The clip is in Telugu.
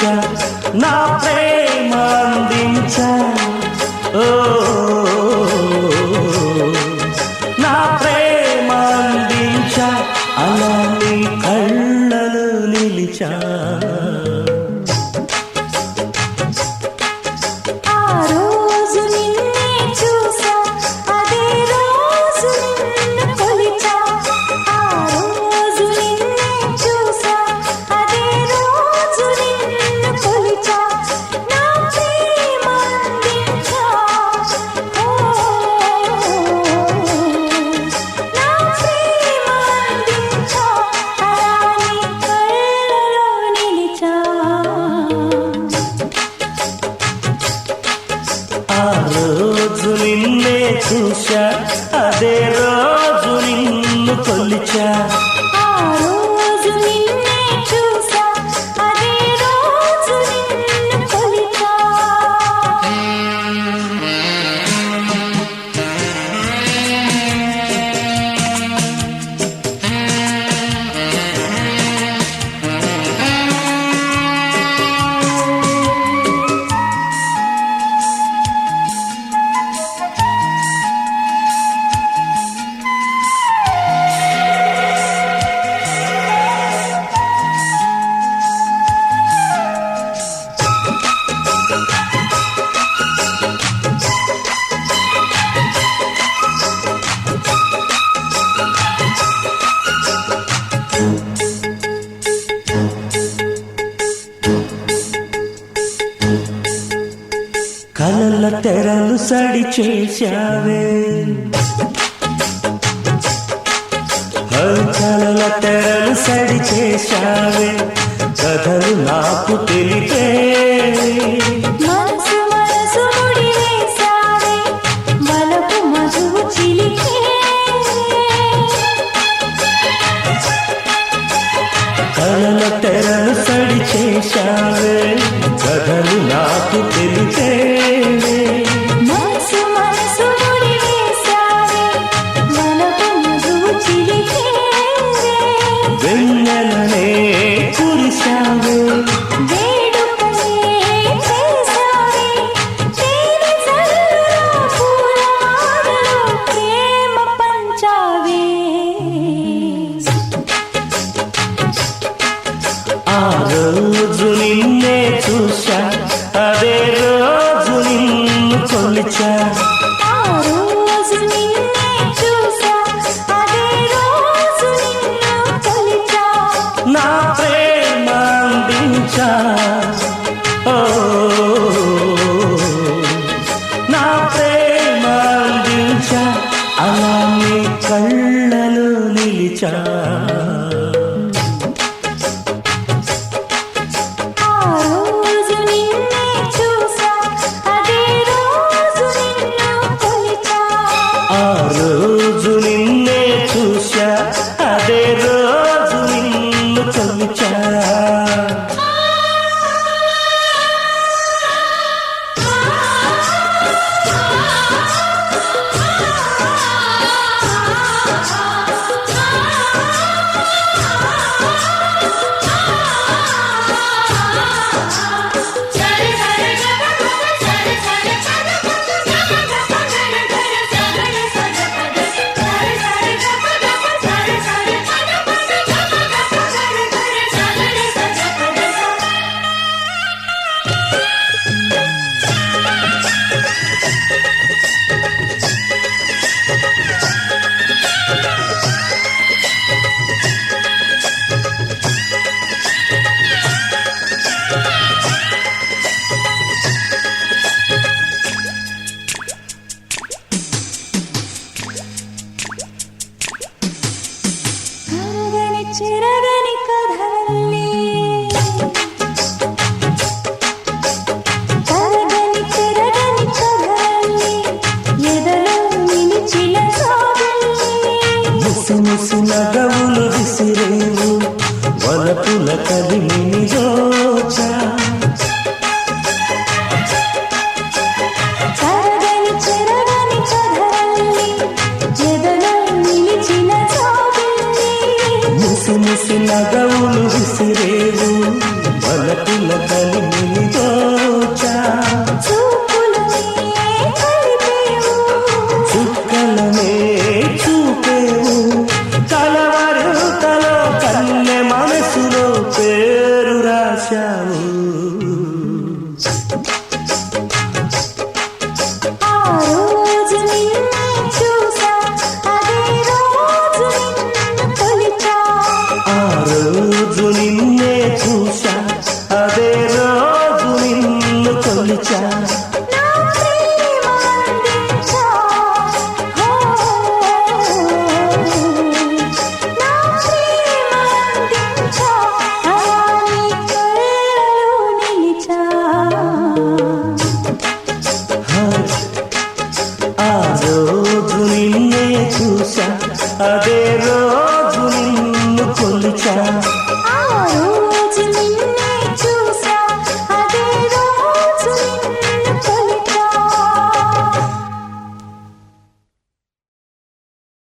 చూశా నా ప్రేమ అందించా ఓ నా ప్రేమ అందించా అలా నీ కళ్ళలో నిలిచా రోజు నిన్నే చూశా అదే రోజు నిన్ను కొలిచా కలల తెరలు సడి చేశావే కలల తెరలు సడి చేశావే కథలు నాకు తెలిపే కలల తెరలు సడి చేశావే కథలు నాకు తెలిపే వెన్నెలనే కురిశావే ఆ రోజు నిన్నే చూశా అదే రోజు నిన్ను కొలిచా నా ప్రేమ అందించా ఓ నా ప్రేమ అందించా అలా నీ కళ్ళలో నిలిచా ఆ రోజు నిన్నే చూశా అదే రోజు నిన్ను కొలిచా చెరగని కథల్లి తరగని చెరగని కథల్లి ఎదలో నిలిచిన ముసి ముసి నగవులు విసిరేవు వలపుల కలిమిని రోజా తరగని చెరగని కథల్లి ఎదలో నిలిచిన ముసి ముసి నగవులు విసిరేవు వలపుల కలిమి రోజు నిన్నే చూశా అదే రోజు నిన్ను కొలిచా నా ప్రేమ అందించా నా ప్రేమ అందించా నీ కళ్ళలో నిలిచా ఆ రోజు నిన్నే చూశా అదే రోజు నిన్ను కొలిచా